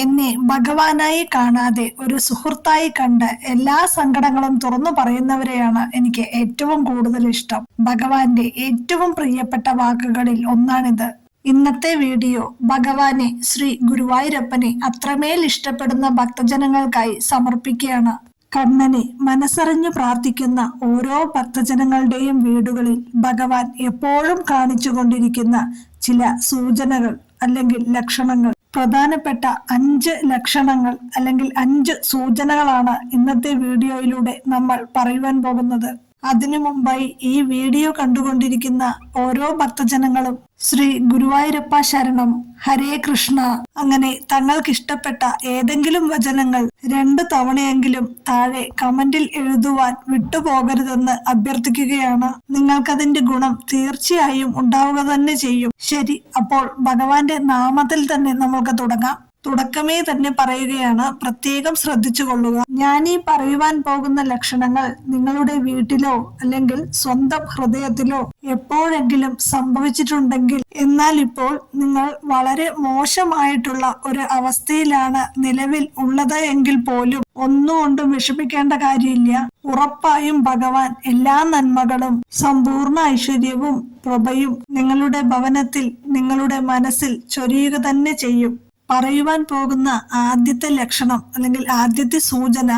എന്നെ ഭഗവാനായി കാണാതെ ഒരു സുഹൃത്തായി കണ്ട് എല്ലാ സങ്കടങ്ങളും തുറന്നു പറയുന്നവരെയാണ് എനിക്ക് ഏറ്റവും കൂടുതൽ ഇഷ്ടം. ഭഗവാന്റെ ഏറ്റവും പ്രിയപ്പെട്ട വാക്കുകളിൽ ഒന്നാണിത്. ഇന്നത്തെ വീഡിയോ ഭഗവാനെ, ശ്രീ ഗുരുവായൂരപ്പനെ അത്രമേൽ ഇഷ്ടപ്പെടുന്ന ഭക്തജനങ്ങൾക്കായി സമർപ്പിക്കുകയാണ്. കണ്ണനെ മനസ്സറിഞ്ഞു പ്രാർത്ഥിക്കുന്ന ഓരോ ഭക്തജനങ്ങളുടെയും വീടുകളിൽ ഭഗവാൻ എപ്പോഴും കാണിച്ചുകൊണ്ടിരിക്കുന്ന ചില സൂചനകൾ അല്ലെങ്കിൽ ലക്ഷണങ്ങൾ, പ്രധാനപ്പെട്ട 5 ലക്ഷണങ്ങൾ അല്ലെങ്കിൽ 5 സൂചനകളാണ് ഇന്നത്തെ വീഡിയോയിലൂടെ നമ്മൾ പറയുവാൻ പോകുന്നത്. അതിനു മുമ്പായി ഈ വീഡിയോ കണ്ടുകൊണ്ടിരിക്കുന്ന ഓരോ ഭക്തജനങ്ങളും ശ്രീ ഗുരുവായൂരപ്പ ശരണം, ഹരേ കൃഷ്ണ, അങ്ങനെ തങ്ങൾക്ക് ഇഷ്ടപ്പെട്ട ഏതെങ്കിലും വചനങ്ങൾ 2 തവണയെങ്കിലും താഴെ കമന്റിൽ എഴുതുവാൻ വിട്ടുപോകരുതെന്ന് അഭ്യർത്ഥിക്കുകയാണ്. നിങ്ങൾക്കതിന്റെ ഗുണം തീർച്ചയായും ഉണ്ടാവുക തന്നെ ചെയ്യും. ശരി, അപ്പോൾ ഭഗവാന്റെ നാമത്തിൽ തന്നെ നമുക്ക് തുടങ്ങാം. തുടക്കമേ തന്നെ പറയുകയാണ്, പ്രത്യേകം ശ്രദ്ധിച്ചു കൊള്ളുക. ഞാൻ ഈ പറയുവാൻ പോകുന്ന ലക്ഷണങ്ങൾ നിങ്ങളുടെ വീട്ടിലോ അല്ലെങ്കിൽ സ്വന്തം ഹൃദയത്തിലോ എപ്പോഴെങ്കിലും സംഭവിച്ചിട്ടുണ്ടെങ്കിൽ, എന്നാൽ ഇപ്പോൾ നിങ്ങൾ വളരെ മോശമായിട്ടുള്ള ഒരു അവസ്ഥയിലാണ് നിലവിൽ ഉള്ളത് എങ്കിൽ പോലും ഒന്നുകൊണ്ടും വിഷമിക്കേണ്ട കാര്യമില്ല. ഉറപ്പായും ഭഗവാൻ എല്ലാ നന്മകളും സമ്പൂർണ്ണ ഐശ്വര്യവും പ്രഭയും നിങ്ങളുടെ ഭവനത്തിൽ, നിങ്ങളുടെ മനസ്സിൽ ചൊരിയുക തന്നെ ചെയ്യും. പറയുവാൻ പോകുന്ന ആദ്യത്തെ ലക്ഷണം അല്ലെങ്കിൽ ആദ്യത്തെ സൂചന,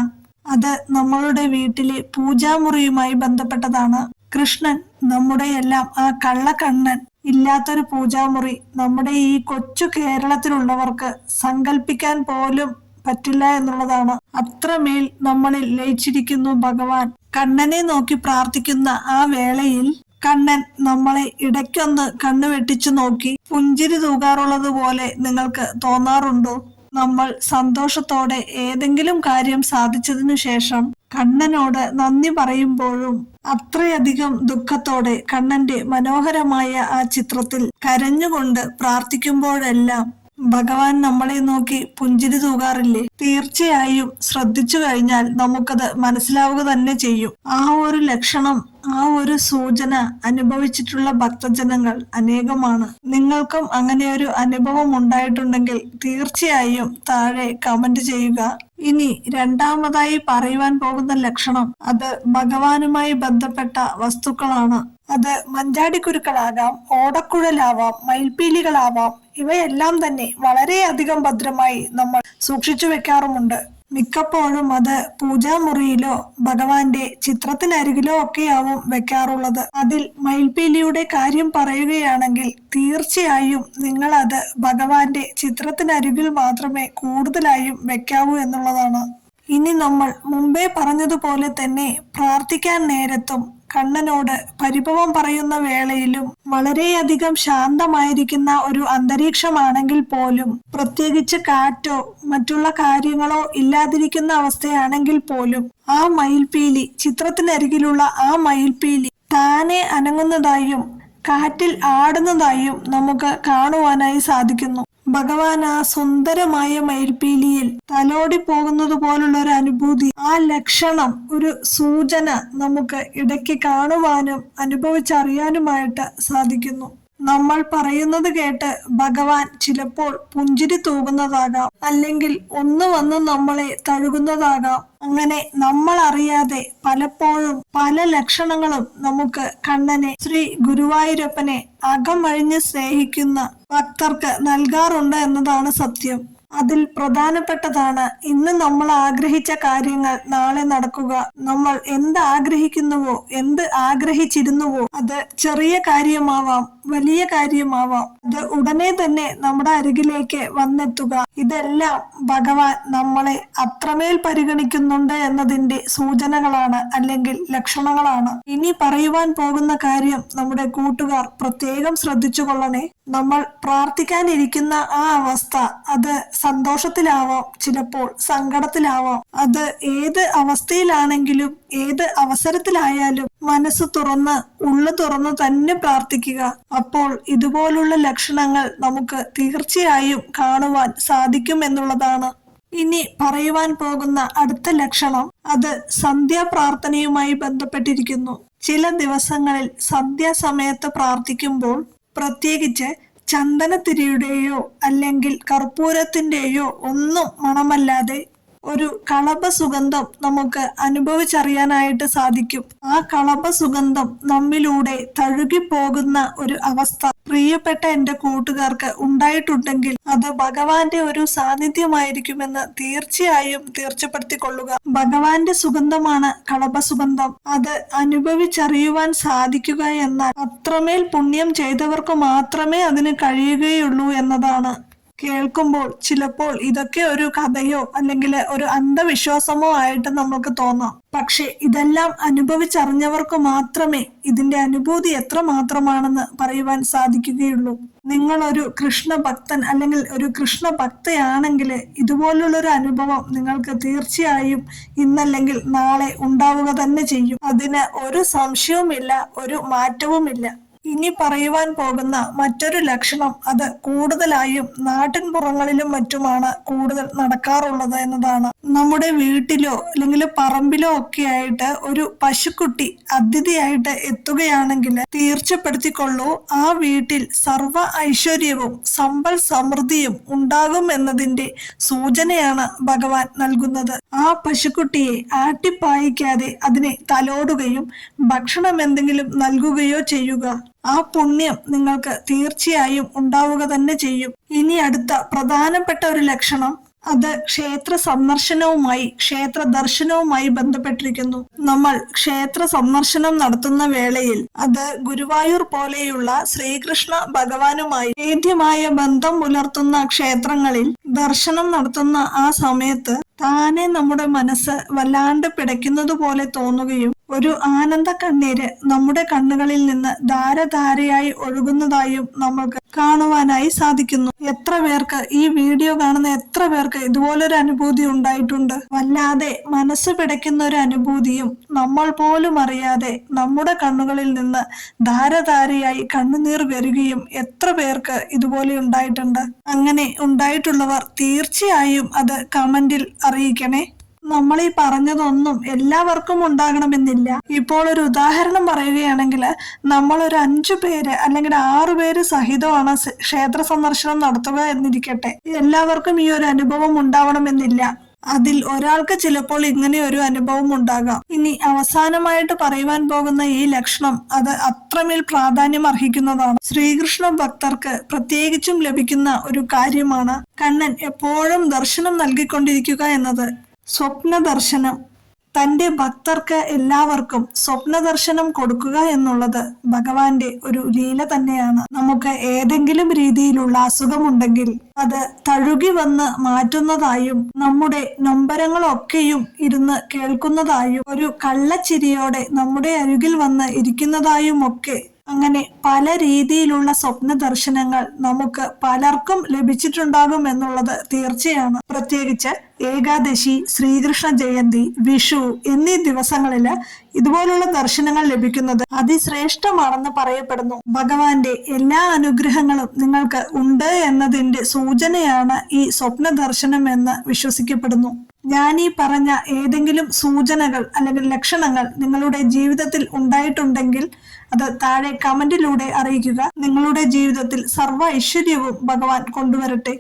അത് നമ്മളുടെ വീട്ടിലെ പൂജാമുറിയുമായി ബന്ധപ്പെട്ടതാണ്. കൃഷ്ണൻ, നമ്മുടെ എല്ലാം ആ കള്ളക്കണ്ണൻ ഇല്ലാത്തൊരു പൂജാമുറി നമ്മുടെ ഈ കൊച്ചു കേരളത്തിലുള്ളവർക്ക് സങ്കല്പിക്കാൻ പോലും പറ്റില്ല എന്നുള്ളതാണ്. അത്രമേൽ നമ്മളിൽ ലയിച്ചിരിക്കുന്നു ഭഗവാൻ. കണ്ണനെ നോക്കി പ്രാർത്ഥിക്കുന്ന ആ വേളയിൽ കണ്ണൻ നമ്മളെ ഇടയ്ക്കൊന്ന് കണ്ണു വെട്ടിച്ചു നോക്കി പുഞ്ചിരി തൂകാറുള്ളത് പോലെ നിങ്ങൾക്ക് തോന്നാറുണ്ടോ? നമ്മൾ സന്തോഷത്തോടെ ഏതെങ്കിലും കാര്യം സാധിച്ചതിനു ശേഷം കണ്ണനോട് നന്ദി പറയുമ്പോഴും അത്രയധികം ദുഃഖത്തോടെ കണ്ണന്റെ മനോഹരമായ ആ ചിത്രത്തിൽ കരഞ്ഞുകൊണ്ട് പ്രാർത്ഥിക്കുമ്പോഴെല്ലാം ഭഗവാൻ നമ്മളെ നോക്കി പുഞ്ചിരി തൂകാറില്ലേ? തീർച്ചയായും ശ്രദ്ധിച്ചു കഴിഞ്ഞാൽ നമുക്കത് മനസ്സിലാവുക തന്നെ ചെയ്യും. ആ ഒരു ലക്ഷണം, ആ ഒരു സൂചന അനുഭവിച്ചിട്ടുള്ള ഭക്തജനങ്ങൾ അനേകമാണ്. നിങ്ങൾക്കും അങ്ങനെ ഒരു അനുഭവം ഉണ്ടായിട്ടുണ്ടെങ്കിൽ തീർച്ചയായും താഴെ കമന്റ് ചെയ്യുക. ഇനി രണ്ടാമതായി പറയുവാൻ പോകുന്ന ലക്ഷണം, അത് ഭഗവാനുമായി ബന്ധപ്പെട്ട വസ്തുക്കളാണ്. അത് മഞ്ചാടിക്കുരുക്കളാകാം, ഓടക്കുഴലാവാം, മയിൽപ്പീലികളാവാം. ഇവയെല്ലാം തന്നെ വളരെയധികം ഭദ്രമായി നമ്മൾ സൂക്ഷിച്ചു വെക്കാറുമുണ്ട്. മിക്കപ്പോഴും അത് പൂജാമുറിയിലോ ഭഗവാന്റെ ചിത്രത്തിനരികിലോ ഒക്കെയാവും വെക്കാറുള്ളത്. അതിൽ മയിൽപ്പീലിയുടെ കാര്യം പറയുകയാണെങ്കിൽ തീർച്ചയായും നിങ്ങൾ അത് ഭഗവാന്റെ ചിത്രത്തിനരികിൽ മാത്രമേ കൂടുതലായും വെക്കാവൂ എന്നുള്ളതാണ്. ഇനി നമ്മൾ മുമ്പേ പറഞ്ഞതുപോലെ തന്നെ പ്രാർത്ഥിക്കാൻ നേരത്തും കണ്ണനോട് പരിഭവം പറയുന്ന വേളയിലും വളരെയധികം ശാന്തമായിരിക്കുന്ന ഒരു അന്തരീക്ഷമാണെങ്കിൽ പോലും, പ്രത്യേകിച്ച് കാറ്റോ മറ്റുള്ള കാര്യങ്ങളോ ഇല്ലാതിരിക്കുന്ന അവസ്ഥയാണെങ്കിൽ പോലും, ആ മയിൽപ്പീലി, ചിത്രത്തിനരികിലുള്ള ആ മയിൽപ്പീലി താനെ അനങ്ങുന്നതായും കാറ്റിൽ ആടുന്നതായും നമുക്ക് കാണുവാനായി സാധിക്കുന്നു. ഭഗവാൻ ആ സുന്ദരമായ മയിൽപ്പീലിയിൽ തലോടി പോകുന്നത് പോലുള്ള ഒരു അനുഭൂതി, ആ ലക്ഷണം, ഒരു സൂചന നമുക്ക് ഇടയ്ക്ക് കാണുവാനും അനുഭവിച്ചറിയാനുമായിട്ട് സാധിക്കുന്നു. നമ്മൾ പറയുന്നത് കേട്ട് ഭഗവാൻ ചിലപ്പോൾ പുഞ്ചിരി തൂകുന്നതാകാം, അല്ലെങ്കിൽ ഒന്ന് വന്ന് നമ്മളെ തഴുകുന്നതാകാം. അങ്ങനെ നമ്മൾ അറിയാതെ പലപ്പോഴും പല ലക്ഷണങ്ങളും നമുക്ക് കണ്ണനെ, ശ്രീ ഗുരുവായൂരപ്പനെ അകമഴിഞ്ഞ് സ്നേഹിക്കുന്ന ഭക്തർക്ക് നൽകാറുണ്ട് എന്നതാണ് സത്യം. അതിൽ പ്രധാനപ്പെട്ടതാണ് ഇന്ന് നമ്മൾ ആഗ്രഹിച്ച കാര്യങ്ങൾ നാളെ നടക്കുക. നമ്മൾ എന്ത് ആഗ്രഹിക്കുന്നുവോ, എന്ത് ആഗ്രഹിച്ചിരുന്നുവോ, അത് ചെറിയ കാര്യമാവാം, വലിയ കാര്യമാവാം, അത് ഉടനെ തന്നെ നമ്മുടെ അരികിലേക്ക് വന്നെത്തുക. ഇതെല്ലാം ഭഗവാൻ നമ്മളെ അത്രമേൽ പരിഗണിക്കുന്നുണ്ട് എന്നതിന്റെ സൂചനകളാണ് അല്ലെങ്കിൽ ലക്ഷണങ്ങളാണ്. ഇനി പറയുവാൻ പോകുന്ന കാര്യം നമ്മുടെ കൂട്ടുകാർ പ്രത്യേകം ശ്രദ്ധിച്ചു കൊള്ളണേ. നമ്മൾ പ്രാർത്ഥിക്കാനിരിക്കുന്ന ആ അവസ്ഥ, അത് സന്തോഷത്തിലാവാം, ചിലപ്പോൾ സങ്കടത്തിലാവാം. അത് ഏത് അവസ്ഥയിലാണെങ്കിലും ഏത് അവസരത്തിലായാലും മനസ്സ് തുറന്ന്, ഉള്ളു തുറന്ന് തന്നെ പ്രാർത്ഥിക്കുക. അപ്പോൾ ഇതുപോലുള്ള ലക്ഷണങ്ങൾ നമുക്ക് തീർച്ചയായും കാണുവാൻ സാധിക്കും എന്നുള്ളതാണ്. ഇനി പറയുവാൻ പോകുന്ന അടുത്ത ലക്ഷണം, അത് സന്ധ്യാപ്രാർത്ഥനയുമായി ബന്ധപ്പെട്ടിരിക്കുന്നു. ചില ദിവസങ്ങളിൽ സന്ധ്യാസമയത്ത് പ്രാർത്ഥിക്കുമ്പോൾ, പ്രത്യേകിച്ച് ചന്ദനത്തിരിയുടെയോ അല്ലെങ്കിൽ കർപ്പൂരത്തിന്റെയോ ഒന്നും മണമല്ലാതെ ഒരു കളഭ സുഗന്ധം നമുക്ക് അനുഭവിച്ചറിയാനായിട്ട് സാധിക്കും. ആ കളഭ സുഗന്ധം നമ്മിലൂടെ തഴുകിപ്പോകുന്ന ഒരു അവസ്ഥ പ്രിയപ്പെട്ട എന്റെ കൂട്ടുകാർക്ക് ഉണ്ടായിട്ടുണ്ടെങ്കിൽ അത് ഭഗവാന്റെ ഒരു സാന്നിധ്യമായിരിക്കുമെന്ന് തീർച്ചയായും തീർച്ചപ്പെടുത്തിക്കൊള്ളുക. ഭഗവാന്റെ സുഗന്ധമാണ് കളഭ സുഗന്ധം. അത് അനുഭവിച്ചറിയുവാൻ സാധിക്കുക എന്നാൽ അത്രമേൽ പുണ്യം ചെയ്തവർക്ക് മാത്രമേ അതിന് കഴിയുകയുള്ളൂ എന്നതാണ്. കേൾക്കുമ്പോൾ ചിലപ്പോൾ ഇതൊക്കെ ഒരു കഥയോ അല്ലെങ്കിൽ ഒരു അന്ധവിശ്വാസമോ ആയിട്ട് നമുക്ക് തോന്നാം. പക്ഷെ ഇതെല്ലാം അനുഭവിച്ചറിഞ്ഞവർക്ക് മാത്രമേ ഇതിന്റെ അനുഭൂതി എത്ര മാത്രമാണെന്ന് പറയുവാൻ സാധിക്കുകയുള്ളൂ. നിങ്ങൾ ഒരു കൃഷ്ണ ഭക്തൻ അല്ലെങ്കിൽ ഒരു കൃഷ്ണ ഭക്തയാണെങ്കിൽ ഇതുപോലുള്ളൊരു അനുഭവം നിങ്ങൾക്ക് തീർച്ചയായും ഇന്നല്ലെങ്കിൽ നാളെ ഉണ്ടാവുക തന്നെ ചെയ്യും. അതിന് ഒരു സംശയവുമില്ല, ഒരു മാറ്റവുമില്ല. ഇനി പറയുവാൻ പോകുന്ന മറ്റൊരു ലക്ഷണം അത് കൂടുതലായും നാട്ടിൻപുറങ്ങളിലും മറ്റുമാണ് കൂടുതൽ നടക്കാറുള്ളത് എന്നതാണ്. നമ്മുടെ വീട്ടിലോ അല്ലെങ്കിൽ പറമ്പിലോ ഒക്കെ ആയിട്ട് ഒരു പശുക്കുട്ടി അതിഥിയായിട്ട് എത്തുകയാണെങ്കിൽ തീർച്ചപ്പെടുത്തിക്കൊള്ളൂ, ആ വീട്ടിൽ സർവ ഐശ്വര്യവും സമ്പൽ സമൃദ്ധിയും ഉണ്ടാകും എന്നതിന്റെ സൂചനയാണ് ഭഗവാൻ നൽകുന്നത്. ആ പശുക്കുട്ടിയെ ആട്ടിപ്പായിക്കാതെ അതിനെ തലോടുകയും ഭക്ഷണം എന്തെങ്കിലും നൽകുകയോ ചെയ്യുക. ആ പുണ്യം നിങ്ങൾക്ക് തീർച്ചയായും ഉണ്ടാവുക തന്നെ ചെയ്യും. ഇനി അടുത്ത പ്രധാനപ്പെട്ട ഒരു ലക്ഷണം അത് ക്ഷേത്ര സന്ദർശനവുമായി ക്ഷേത്ര ദർശനവുമായി ബന്ധപ്പെട്ടിരിക്കുന്നു. നമ്മൾ ക്ഷേത്ര സന്ദർശനം നടത്തുന്ന വേളയിൽ അത് ഗുരുവായൂർ പോലെയുള്ള ശ്രീകൃഷ്ണ ഭഗവാനുമായി ഭേദ്യമായ ബന്ധം പുലർത്തുന്ന ക്ഷേത്രങ്ങളിൽ ദർശനം നടത്തുന്ന ആ സമയത്ത് താനെ നമ്മുടെ മനസ്സ് വല്ലാണ്ട് പിടയ്ക്കുന്നത് പോലെ തോന്നുകയും ഒരു ആനന്ദ കണ്ണീര് നമ്മുടെ കണ്ണുകളിൽ നിന്ന് ധാരധാരയായി ഒഴുകുന്നതായും നമ്മൾക്ക് കാണുവാനായി സാധിക്കുന്നു. എത്ര പേർക്ക് ഈ വീഡിയോ കാണുന്ന എത്ര പേർക്ക് ഇതുപോലൊരു അനുഭൂതി ഉണ്ടായിട്ടുണ്ട്? വല്ലാതെ മനസ്സ് പിടയ്ക്കുന്ന ഒരു അനുഭൂതിയും നമ്മൾ പോലും അറിയാതെ നമ്മുടെ കണ്ണുകളിൽ നിന്ന് ധാരധാരയായി കണ്ണുനീർ വരികയും എത്ര പേർക്ക് ഇതുപോലെ ഉണ്ടായിട്ടുണ്ട്? അങ്ങനെ ഉണ്ടായിട്ടുള്ളവർ തീർച്ചയായും അത് കമന്റിൽ അറിയിക്കണേ. നമ്മൾ ഈ പറഞ്ഞതൊന്നും എല്ലാവർക്കും ഉണ്ടാകണമെന്നില്ല. ഇപ്പോൾ ഒരു ഉദാഹരണം പറയുകയാണെങ്കിൽ നമ്മൾ ഒരു 5 പേര് അല്ലെങ്കിൽ 6 പേര് സഹിതമാണ് ക്ഷേത്ര സന്ദർശനം നടത്തുക എന്നിരിക്കട്ടെ. എല്ലാവർക്കും ഈ ഒരു അനുഭവം ഉണ്ടാവണമെന്നില്ല. അതിൽ ഒരാൾക്ക് ചിലപ്പോൾ ഇങ്ങനെ ഒരു അനുഭവം ഉണ്ടാകാം. ഇനി അവസാനമായിട്ട് പറയുവാൻ പോകുന്ന ഈ ലക്ഷണം അത് അത്രമേൽ പ്രാധാന്യം അർഹിക്കുന്നതാണ്. ശ്രീകൃഷ്ണ ഭക്തർക്ക് പ്രത്യേകിച്ചും ലഭിക്കുന്ന ഒരു കാര്യമാണ് കണ്ണൻ എപ്പോഴും ദർശനം നൽകിക്കൊണ്ടിരിക്കുക എന്നത്. സ്വപ്ന ദർശനം. തന്റെ ഭക്തർക്ക് എല്ലാവർക്കും സ്വപ്ന ദർശനം കൊടുക്കുക എന്നുള്ളത് ഭഗവാന്റെ ഒരു ലീല തന്നെയാണ്. നമുക്ക് ഏതെങ്കിലും രീതിയിലുള്ള അസുഖമുണ്ടെങ്കിൽ അത് തഴുകി വന്ന് മാറ്റുന്നതായും നമ്മുടെ നൊമ്പരങ്ങളൊക്കെയും ഇരുന്ന് കേൾക്കുന്നതായും ഒരു കള്ളച്ചിരിയോടെ നമ്മുടെ അരികിൽ വന്ന് ഇരിക്കുന്നതായും ഒക്കെ അങ്ങനെ പല രീതിയിലുള്ള സ്വപ്ന ദർശനങ്ങൾ നമുക്ക് പലർക്കും ലഭിച്ചിട്ടുണ്ടാകും എന്നുള്ളത് തീർച്ചയാണ്. പ്രത്യേകിച്ച് ഏകാദശി, ശ്രീകൃഷ്ണ ജയന്തി, വിഷു എന്നീ ദിവസങ്ങളില് ഇതുപോലുള്ള ദർശനങ്ങൾ ലഭിക്കുന്നത് അതിശ്രേഷ്ഠമാണെന്ന് പറയപ്പെടുന്നു. ഭഗവാന്റെ എല്ലാ അനുഗ്രഹങ്ങളും നിങ്ങൾക്ക് ഉണ്ട് എന്നതിന്റെ സൂചനയാണ് ഈ സ്വപ്ന ദർശനം എന്ന് വിശ്വസിക്കപ്പെടുന്നു. ഞാൻ ഈ പറഞ്ഞ ഏതെങ്കിലും സൂചനകൾ അല്ലെങ്കിൽ ലക്ഷണങ്ങൾ നിങ്ങളുടെ ജീവിതത്തിൽ ഉണ്ടായിട്ടുണ്ടെങ്കിൽ അത് താഴെ കമന്റിലൂടെ അറിയിക്കുക. നിങ്ങളുടെ ജീവിതത്തിൽ സർവ്വ ഐശ്വര്യവും ഭഗവാൻ കൊണ്ടുവരട്ടെ.